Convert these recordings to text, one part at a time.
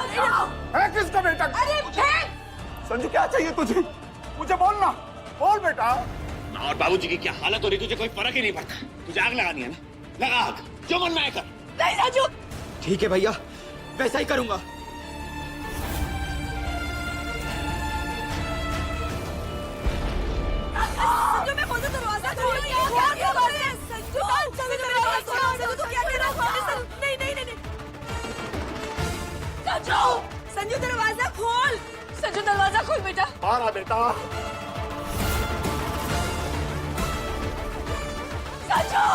है किसका बेटा? अरे फेंक! संजू क्या चाहिए तुझे? मुझे बोलना, बोल बेटा। और बाबूजी की क्या हालत हो रही, तुझे कोई फर्क ही नहीं पड़ता। तुझे आग लगानी है ना, लगा आग, जो मन में आए कर। नहीं राजू, ठीक है भैया, वैसा ही करूंगा। संजू मैं बोलता दरवाजा खोल। क्या बात है संजू? संजू तू क्या कर रहा है? नहीं नहीं नहीं संजू, संजू दरवाजा खोल। संजू दरवाजा खोल बेटा। आ रहा बेटा। संजू,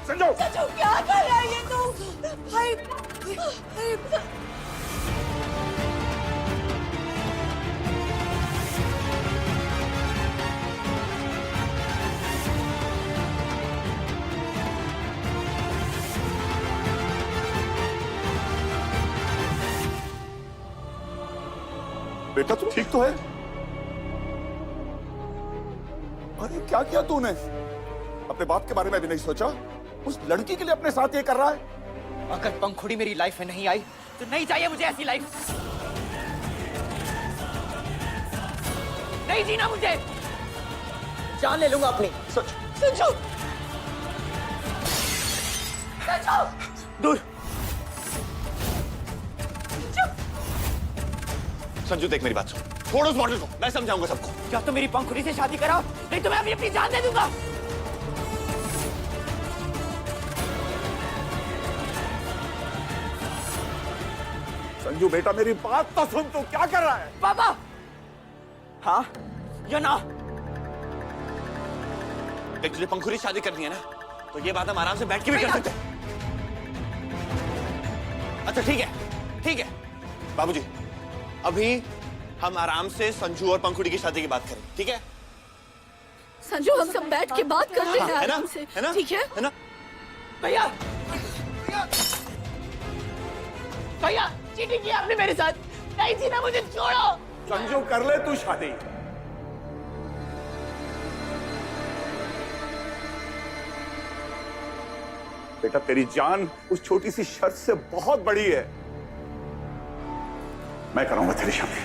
संजू संजू क्या कर रहा है ये तू? हाय बेटा तू ठीक तो है? अरे क्या किया तूने? अपने बाप के बारे में भी नहीं सोचा? उस लड़की के लिए अपने साथ ये कर रहा है? अगर पंखुड़ी मेरी लाइफ में नहीं आई तो नहीं चाहिए मुझे ऐसी लाइफ। नहीं जीना मुझे, जान ले लूंगा अपनी। संजू, संजू दूर। संजू देख मेरी बात सुन, छोड़ उस मॉडल को, मैं समझाऊंगा सबको। क्या तुम मेरी पंखुड़ी से शादी कराओ, नहीं तो मैं अभी अपनी जान दे दूंगा। संजू बेटा मेरी बात तो सुन, तू क्या कर रहा है? पापा, हाँ या ना? देख तुझे पंखुड़ी से शादी करनी है ना, तो ये बात हम आराम से बैठ के भी कर सकते हैं। अच्छा ठीक है बाबूजी, अभी हम आराम से संजू और पंखुड़ी की शादी की बात करें, ठीक है? संजू हम सब बैठ के बात करते हैं है ना? आराम से, है ना? ठीक है? है ना? भैया, भैया चीटिंग की आपने मेरे साथ। नहीं जीना मुझे, छोड़ो। संजू कर ले तू शादी। बेटा तेरी जान उस छोटी सी शर्त से बहुत बड़ी है। मैं कराऊंगा तेरी शादी।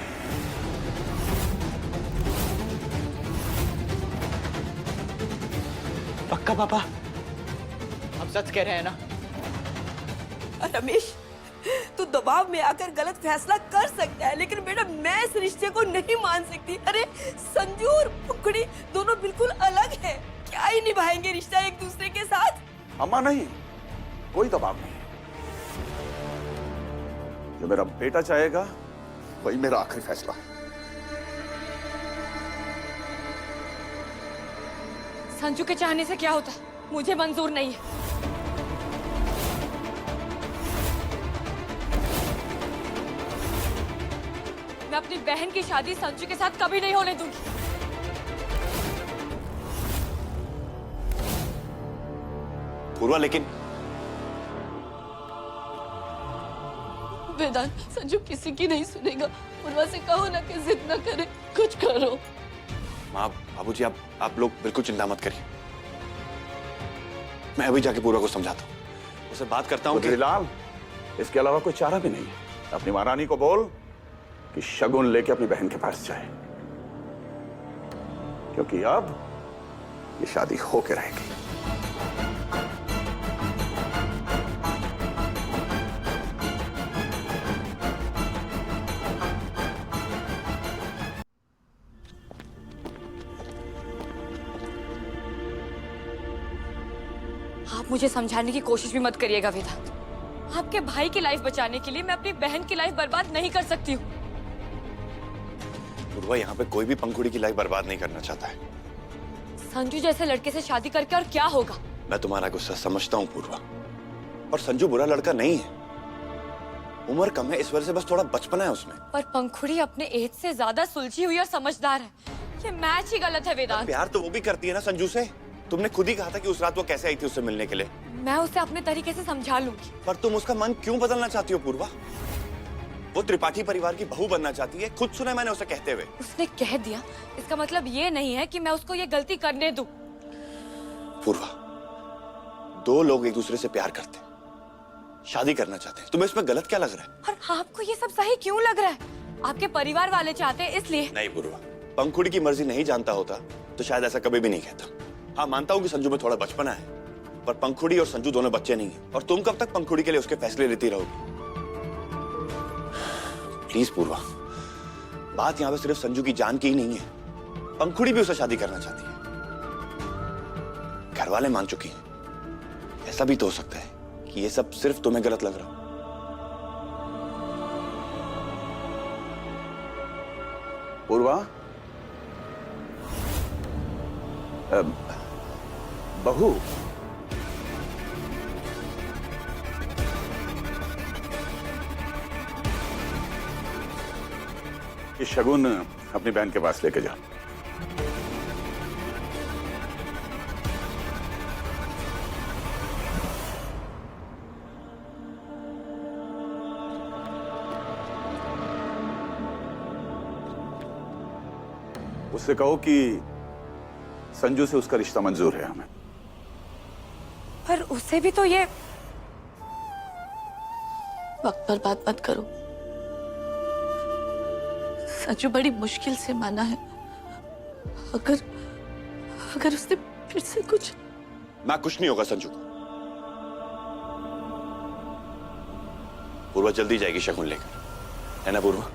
पक्का पापा, आप सच कह रहे हैं ना? रमेश, तू दबाव में आकर गलत फैसला कर सकता है, लेकिन बेटा मैं इस रिश्ते को नहीं मान सकती। अरे संजू और पंखुड़ी दोनों बिल्कुल अलग हैं। क्या ही निभाएंगे रिश्ता एक दूसरे के साथ? अम्मा नहीं, कोई दबाव नहीं। जो मेरा बेटा चाहेगा वही मेरा आखिरी फैसला है। संजू के चाहने से क्या होता, मुझे मंजूर नहीं है। मैं अपनी बहन की शादी संजू के साथ कभी नहीं होने दूंगी। पूर्वा लेकिन वेदांत, संजू किसी की नहीं सुनेगा। पूर्वा से कहो ना कि जिद न करे, कुछ करो। माँ बाबूजी आप लोग बिल्कुल चिंता मत करिए, मैं अभी जाके पूर्वा को समझाता हूँ, उससे बात करता हूँ कि... लाल, इसके अलावा कोई चारा भी नहीं है। अपनी महारानी को बोल कि शगुन लेके अपनी बहन के पास जाए, क्योंकि अब ये शादी होके रहेगी। आप मुझे समझाने की कोशिश भी मत करिएगा वेदांत। आपके भाई की लाइफ बचाने के लिए मैं अपनी बहन की लाइफ बर्बाद नहीं कर सकती हूँ। पूर्वा यहाँ पे कोई भी पंखुड़ी की लाइफ बर्बाद नहीं करना चाहता है। संजू जैसे लड़के से शादी करके और क्या होगा? मैं तुम्हारा गुस्सा समझता हूँ पूर्वा, और संजू बुरा लड़का नहीं है, उम्र कम है, इस वजह से बस थोड़ा बचपना है उसमें। पर पंखुड़ी अपने एज से ज्यादा सुलझी हुई और समझदार है। ये मैच ही गलत है वेदांत। प्यार तो वो भी करती है ना संजू से। तुमने खुद ही कहा था कि उस रात वो कैसे आई थी उससे मिलने के लिए। मैं उसे अपने तरीके से समझा लूंगी। पर तुम उसका मन क्यों बदलना चाहती हो पूर्वा? वो त्रिपाठी परिवार की बहू बनना चाहती है, खुद सुना मैंने उसे कहते हुए। उसने कह दिया, इसका मतलब ये नहीं है कि मैं उसको ये गलती करने दूं। पूर्वा, दो लोग एक दूसरे से प्यार करते हैं, शादी करना चाहते हैं। तुम्हें इसमें गलत क्या लग रहा है? और आपको ये सब सही क्यों लग रहा है? आपके परिवार वाले चाहते हैं इसलिए। नहीं पूर्वा, पंखुड़ी की मर्जी नहीं जानता होता तो शायद ऐसा कभी भी नहीं कहता। हाँ, मानता हूँ कि संजू में थोड़ा बचपना है, पर पंखुड़ी और संजू दोनों बच्चे नहीं है। और तुम कब तक पंखुड़ी के लिए उसके फैसले लेती रहोगी? प्लीज पूर्वा, बात यहाँ पे सिर्फ संजू की जान की ही नहीं है। पंखुड़ी भी उसे शादी करना चाहती है, घर वाले मान चुके हैं। ऐसा भी तो हो सकता है कि ये सब सिर्फ तुम्हें गलत लग रहा हो। पूर्वा, बहू, ये शगुन अपनी बहन के पास लेके जा। उससे कहो कि संजू से उसका रिश्ता मंजूर है हमें। पर उससे भी तो ये वक्त पर बात मत करो। संजू बड़ी मुश्किल से माना है। अगर उसने फिर से कुछ मैं कुछ नहीं होगा संजू को। पूर्वा जल्दी जाएगी शगुन लेकर, है ना पूर्वा?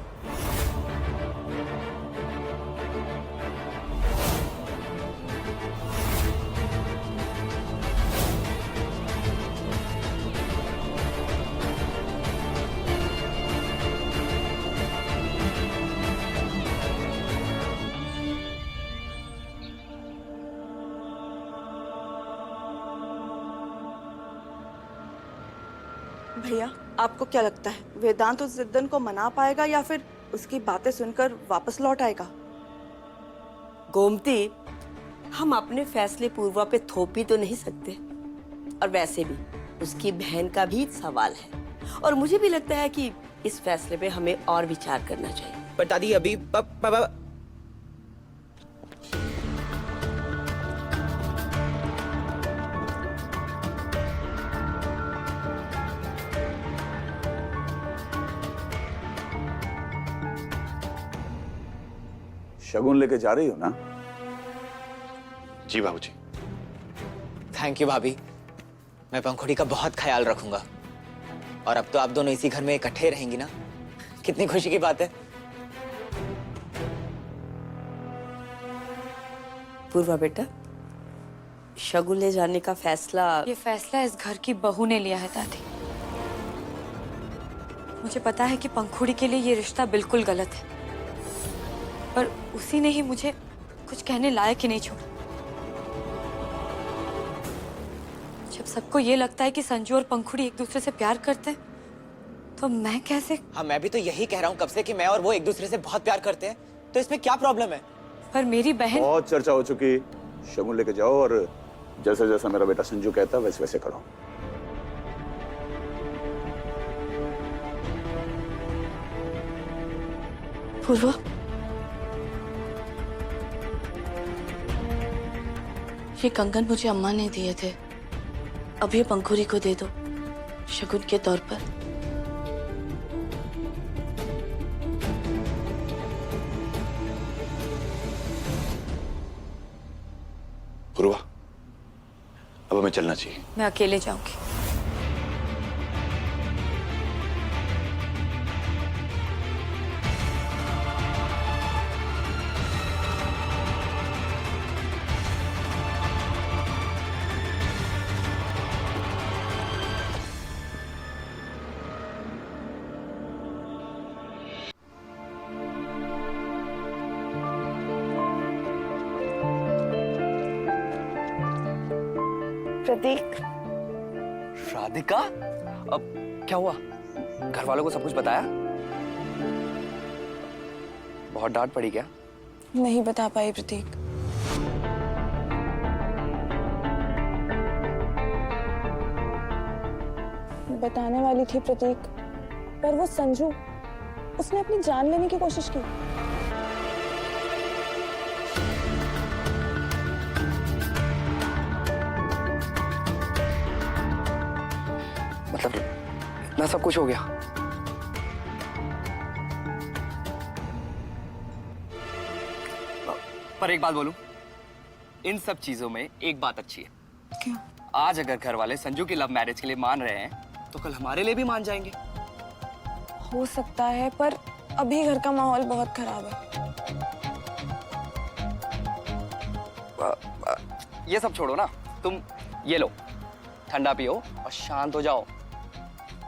भैया, आपको क्या लगता है वेदांत उस जिद्दन को मना पाएगा या फिर उसकी बातें सुनकर वापस लौट आएगा? गोमती, हम अपने फैसले पूर्वा पे थोप भी तो नहीं सकते, और वैसे भी उसकी बहन का भी सवाल है, और मुझे भी लगता है कि इस फैसले पे हमें और विचार करना चाहिए। पर दादी अभी शगुन लेके जा रही हो ना? जी बाबूजी। थैंक यू भाभी, मैं पंखुड़ी का बहुत ख्याल रखूंगा। और अब तो आप दोनों इसी घर में इकट्ठे रहेंगी ना, कितनी खुशी की बात है। पूर्वा बेटा, शगुन ले जाने का फैसला ये फैसला इस घर की बहू ने लिया है दादी। मुझे पता है कि पंखुड़ी के लिए ये रिश्ता बिल्कुल गलत है, पर उसी ने ही मुझे कुछ कहने लायक ही नहीं छोड़ा। जब सबको ये लगता है कि संजू और पंखुड़ी एक दूसरे से प्यार करते हैं, तो मैं कैसे? हाँ, मैं भी तो यही कह रहा हूँ कब से कि मैं और वो एक दूसरे से बहुत प्यार करते हैं, तो इसमें क्या प्रॉब्लम है? पर मेरी बहन। बहुत चर्चा हो चुकी, शगुन लेके जाओ और जैसा जैसा मेरा बेटा संजू कहता है वैसे वैसे करो। पूर्वा, ये कंगन मुझे अम्मा ने दिए थे, अब ये पंखुड़ी को दे दो शगुन के तौर पर। पूर्वा, अब हमें चलना चाहिए। मैं अकेले जाऊंगी। प्रतीक, राधिका, अब क्या हुआ? घर वालों को सब कुछ बताया? बहुत डांट पड़ी क्या? नहीं बता पाई प्रतीक। बताने वाली थी प्रतीक, पर वो संजू, उसने अपनी जान लेने की कोशिश की। मतलब इतना सब कुछ हो गया। पर एक बात बोलूं, इन सब चीजों में एक बात अच्छी है। क्या? आज अगर घर वाले संजू की लव मैरिज के लिए मान रहे हैं तो कल हमारे लिए भी मान जाएंगे। हो सकता है, पर अभी घर का माहौल बहुत खराब है। ये सब छोड़ो ना, तुम ये लो, ठंडा पियो और शांत हो जाओ।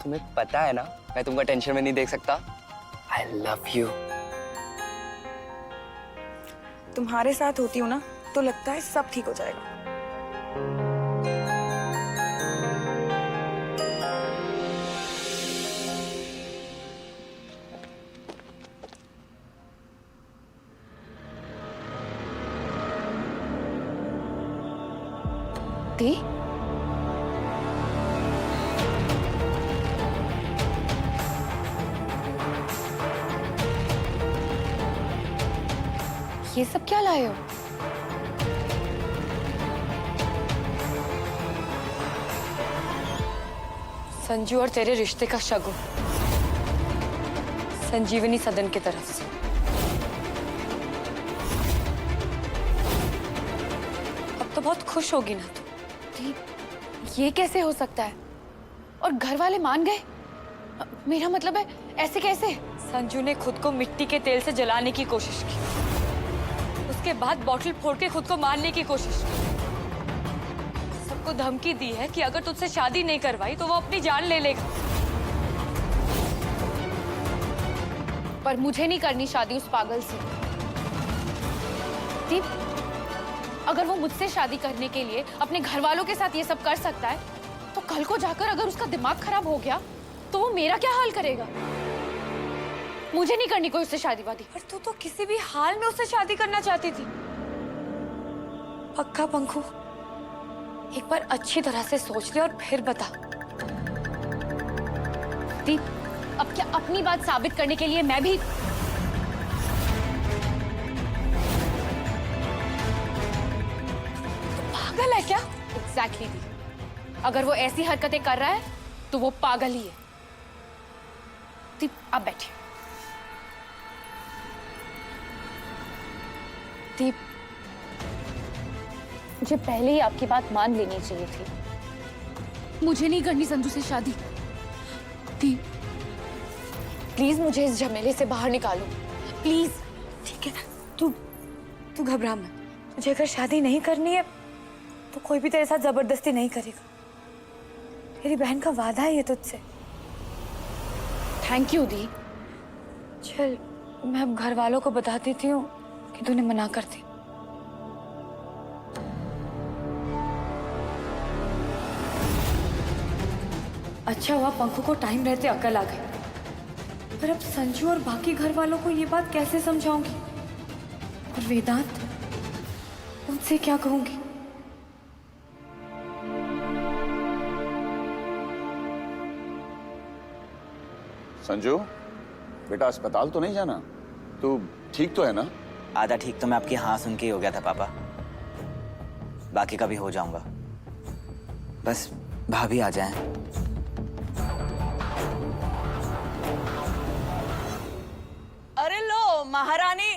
तुम्हें पता है ना, मैं तुमको टेंशन में नहीं देख सकता। I love you। तुम्हारे साथ होती हूँ ना, तो लगता है सब ठीक हो जाएगा। दी, ये सब क्या लाए हो? संजू और तेरे रिश्ते का शगुन, संजीवनी सदन की तरफ से। अब तो बहुत खुश होगी ना तू? दी, ये कैसे हो सकता है? और घर वाले मान गए? मेरा मतलब है, ऐसे कैसे? संजू ने खुद को मिट्टी के तेल से जलाने की कोशिश की, उसके बाद बॉटल फोड़ के खुद को मारने की कोशिश की। सबको धमकी दी है कि अगर तुझसे शादी नहीं करवाई तो वो अपनी जान ले लेगा। पर मुझे नहीं करनी शादी उस पागल से। दीप, अगर वो मुझसे शादी करने के लिए अपने घर वालों के साथ ये सब कर सकता है, तो कल को जाकर अगर उसका दिमाग खराब हो गया तो वो मेरा क्या हाल करेगा? मुझे नहीं करनी कोई उससे शादी वादी। पर तू तो किसी भी हाल में उससे शादी करना चाहती थी। पक्का पंखू, एक बार अच्छी तरह से सोच ले और फिर बता। दीप, अब क्या अपनी बात साबित करने के लिए मैं भी पागल है क्या? एग्जैक्टली दी, अगर वो ऐसी हरकतें कर रहा है तो वो पागल ही है। दीप, आप बैठिए। दीप, मुझे पहले ही आपकी बात मान लेनी चाहिए थी। मुझे नहीं करनी संजू से शादी। दीप, प्लीज मुझे इस झमेले से बाहर निकालो, प्लीज। ठीक है ना, तू घबरा मत। तुझे अगर शादी नहीं करनी है तो कोई भी तेरे साथ जबरदस्ती नहीं करेगा। तेरी बहन का वादा है ये तुझसे। थैंक यू दी। चल, मैं अब घर वालों को बता देती हूँ कि तूने मना कर दी। अच्छा हुआ पंखू को टाइम रहते अकल आ गई। पर अब संजू और बाकी घर वालों को ये बात कैसे समझाऊंगी? और वेदांत, उनसे क्या कहूंगी? संजू, बेटा अस्पताल तो नहीं जाना? तू ठीक तो है ना? आधा ठीक तो मैं आपकी हाँ सुन के ही हो गया था पापा, बाकी का भी हो जाऊंगा। बस भाभी आ जाएं। अरे लो महारानी,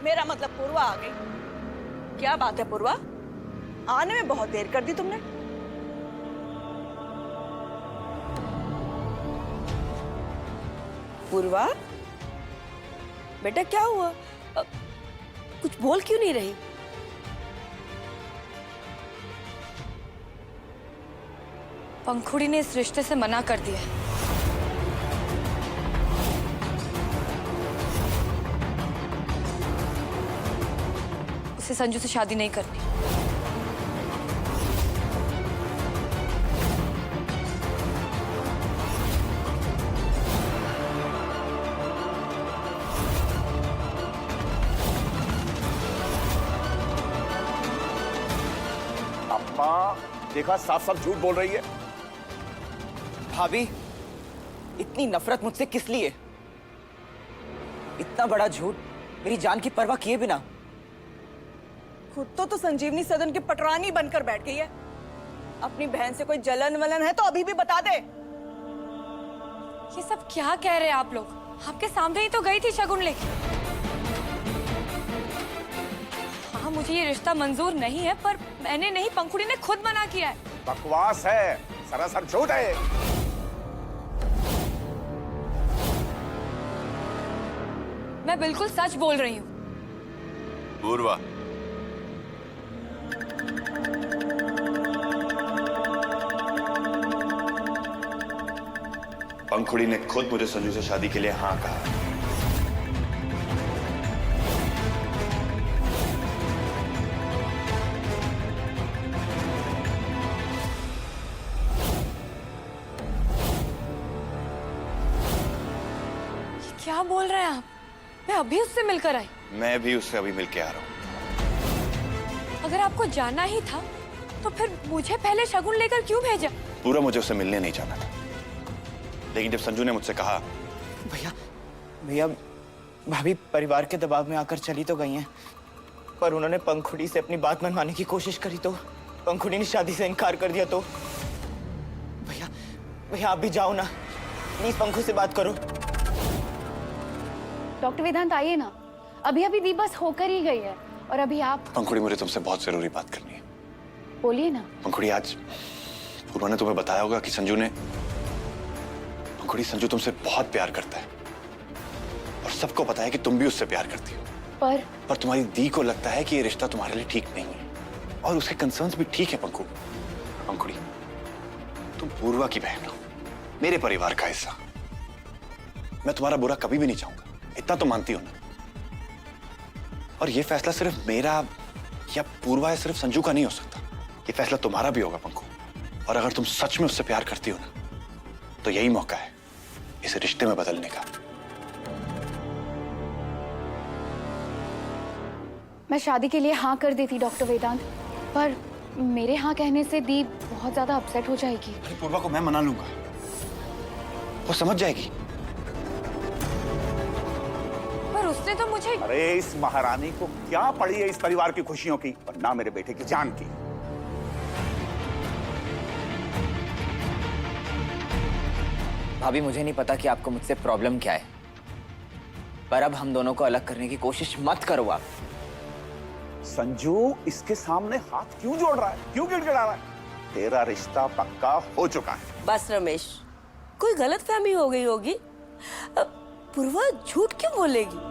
मेरा मतलब पूर्वा आ गई। क्या बात है पूर्वा, आने में बहुत देर कर दी तुमने। पूर्वा बेटा, क्या हुआ? कुछ बोल क्यों नहीं रही? पंखुड़ी ने इस रिश्ते से मना कर दिया है। उसे संजू से शादी नहीं करनी। अम्मा, देखा साफ साफ झूठ बोल रही है। भाभी, इतनी नफरत मुझसे किस लिए? इतना बड़ा झूठ मेरी जान की परवाह किए बिना। खुद तो संजीवनी सदन की पटरानी बनकर बैठ गई है। अपनी बहन से कोई जलन वलन है तो अभी भी बता दे। ये सब क्या कह रहे हैं आप लोग? आपके सामने ही तो गई थी शगुन लेके। हाँ, मुझे ये रिश्ता मंजूर नहीं है, पर मैंने नहीं, पंखुड़ी ने खुद मना किया है। बकवास है, सरासर झूठ है। मैं बिल्कुल सच बोल रही हूँ। पूर्वा, पंखुड़ी ने खुद मुझे संजू से शादी के लिए हाँ कहा। क्या बोल रहे हैं आप? मैं अभी उससे मिलकर आई। मैं भी उससे अभी मिलके आ रहा हूँ। अगर आपको जाना ही था तो फिर मुझे पहले शगुन लेकर क्यों भेजा? पूरा मुझे उससे मिलने नहीं जाना था, लेकिन जब संजू ने मुझसे कहा। भैया भैया, भाभी परिवार के दबाव में आकर चली तो गई हैं, पर उन्होंने पंखुड़ी से अपनी बात मनवाने की कोशिश करी तो पंखुड़ी ने शादी से इनकार कर दिया। तो भैया भैया आप भी जाओ ना, प्लीज पंखु से बात करो। डॉक्टर वेदांत आइए ना, अभी अभी दी बस होकर ही गई है, और अभी आप। पंखुड़ी, मुझे तुमसे बहुत जरूरी बात करनी है। बोलिए ना। पंखुड़ी, आज पूर्वा ने तुम्हें बताया होगा कि संजू ने। पंखुड़ी, संजू तुमसे बहुत प्यार करता है और सबको पता है कि तुम भी उससे प्यार करती हो। पर तुम्हारी दी को लगता है कि ये रिश्ता तुम्हारे लिए ठीक नहीं है, और उसके कंसर्न्स भी ठीक है। पंखुड़ी, तुम पूर्वा की बहन हो, मेरे परिवार का हिस्सा। मैं तुम्हारा बुरा कभी भी नहीं चाहूंगा, इतना तो मानती हो ना। और ये फैसला सिर्फ मेरा या पूर्वा या सिर्फ संजू का नहीं हो सकता, ये फैसला तुम्हारा भी होगा पंखु। और अगर तुम सच में उससे प्यार करती हो ना, तो यही मौका है इस रिश्ते में बदलने का। मैं शादी के लिए हाँ कर देती डॉक्टर वेदांत, पर मेरे हाँ कहने से दी बहुत ज्यादा अपसेट हो जाएगी। अरे पूर्वा को मैं मना लूंगा, वो समझ जाएगी। पर उसने तो मुझे। अरे इस महारानी को क्या पड़ी है इस परिवार की खुशियों की, और ना मेरे बेटे की जान की। भाभी मुझे नहीं पता कि आपको मुझसे प्रॉब्लम क्या है, पर अब हम दोनों को अलग करने की कोशिश मत करो आप। संजू इसके सामने हाथ क्यों जोड़ रहा है, क्यों गिड़गिड़ा रहा है? तेरा रिश्ता पक्का हो चुका है। बस रमेश, कोई गलतफहमी हो गई होगी। पूर्वा झूठ क्यों बोलेगी?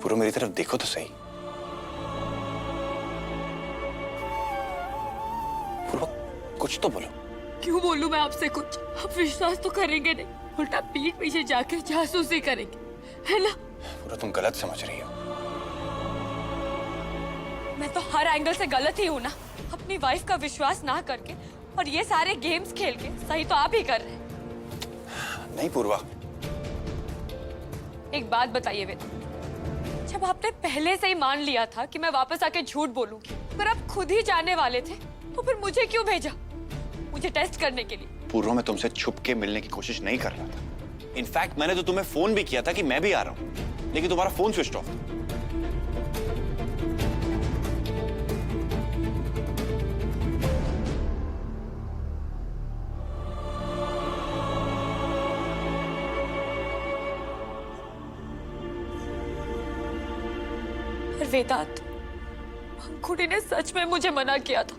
पूरा मेरी तरफ देखो तो सही। पूर्वा, कुछ तो बोलो। क्यों बोलूं मैं आपसे कुछ? आप विश्वास तो करेंगे नहीं, उल्टा पीठ पीछे जाके जासूसी करेंगे, है ना? पूरा तुम गलत समझ रही हो। मैं तो हर एंगल से गलत ही हूँ ना, अपनी वाइफ का विश्वास ना करके और ये सारे गेम्स खेल के। सही तो आप ही कर रहे हैं। नहीं पूर्वा, एक बात बताइए वेदा, जब आपने पहले से ही मान लिया था कि मैं वापस आके झूठ बोलूंगी, पर आप खुद ही जाने वाले थे, तो फिर मुझे क्यों भेजा? मुझे टेस्ट करने के लिए? पूर्वा, मैं तुमसे छुप के मिलने की कोशिश नहीं कर रहा था। इनफैक्ट मैंने तो तुम्हें फोन भी किया था कि मैं भी आ रहा हूं, लेकिन तुम्हारा फोन स्विच ऑफ था। वेदांत, पंखुड़ी ने सच में मुझे मना किया था,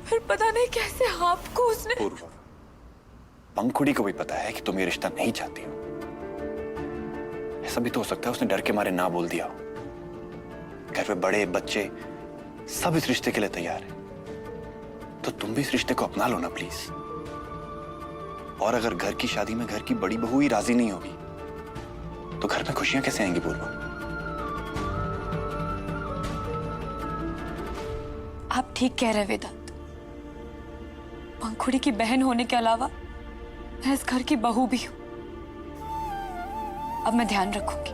फिर पता नहीं कैसे आपको उसने। पूर्वा, पंखुड़ी को भी पता है कि तुम ये रिश्ता नहीं चाहती हो। ऐसा भी तो हो सकता है उसने डर के मारे ना बोल दिया हो। घर पे बड़े बच्चे सब इस रिश्ते के लिए तैयार हैं, तो तुम भी इस रिश्ते को अपना लो ना प्लीज। और अगर घर की शादी में घर की बड़ी बहू ही राजी नहीं होगी तो घर में खुशियां कैसे आएंगी पूर्वा? आप ठीक कह रहे हैं वेदांत। पंखुड़ी की बहन होने के अलावा मैं इस घर की बहू भी हूं। अब मैं ध्यान रखूंगी।